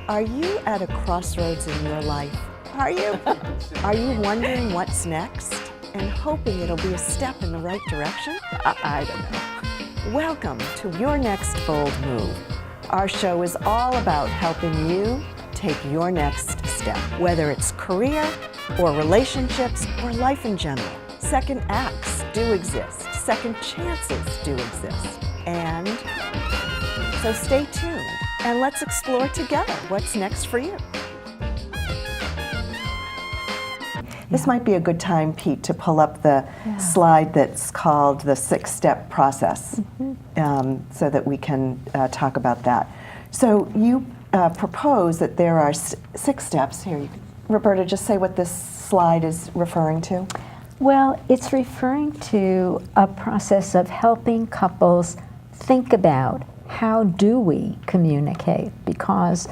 Are you at a crossroads in your life? Are you? Are you wondering what's next and hoping it'll be a step in the right direction? I don't know. Welcome to Your Next Bold Move. Our show is all about helping you take your next step, whether it's career or relationships or life in general. Second acts do exist. Second chances do exist. And so stay tuned and let's explore together what's next for you. This might be a good time, Pete, to pull up the slide that's called the 6-step process, so that we can talk about that. So you propose that there are 6 steps. Here, Roberta, just say what this slide is referring to. Well, it's referring to a process of helping couples think about how do we communicate, because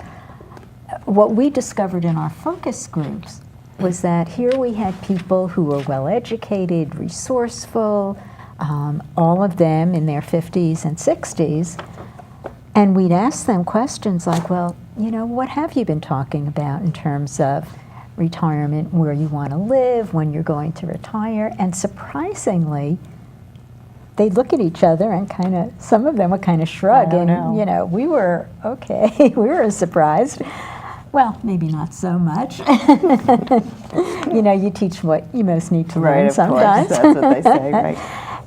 what we discovered in our focus groups was that here we had people who were well-educated, resourceful, all of them in their 50s and 60s, and we'd ask them questions like, well, you know, what have you been talking about in terms of retirement, where you want to live, when you're going to retire? And surprisingly, they'd look at each other and kind of, some of them would kind of shrug, and you know, we were okay, we were surprised. Well, maybe not so much. You know, you teach what you most need to learn sometimes. Right, of course, that's what they say, right.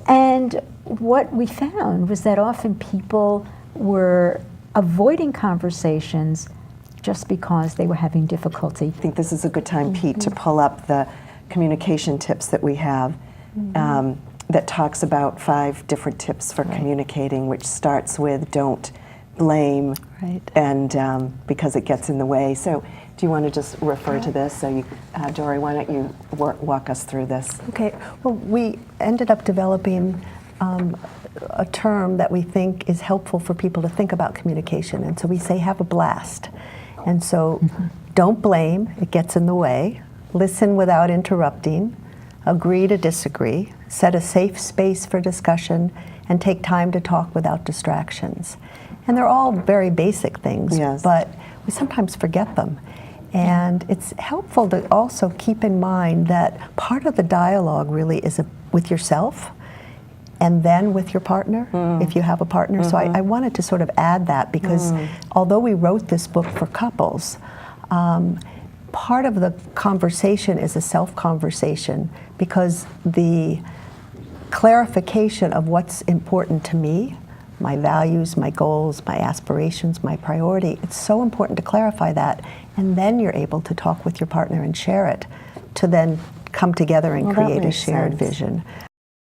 And what we found was that often people were avoiding conversations just because they were having difficulty. I think this is a good time, Pete, to pull up the communication tips that we have that talks about 5 different tips for communicating, which starts with don't blame, and because it gets in the way. So do you want to just refer to this? So you, Dory, why don't you walk us through this? Okay, well, we ended up developing a term that we think is helpful for people to think about communication, and so we say have a blast. And so don't blame, it gets in the way. Listen without interrupting. Agree to disagree. Set a safe space for discussion, and take time to talk without distractions. And they're all very basic things, but we sometimes forget them. And it's helpful to also keep in mind that part of the dialogue really is with yourself, and then with your partner, if you have a partner. So I wanted to sort of add that, because although we wrote this book for couples, part of the conversation is a self-conversation, because the clarification of what's important to me, my values, my goals, my aspirations, my priority, it's so important to clarify that, and then you're able to talk with your partner and share it, to then come together and create a shared vision.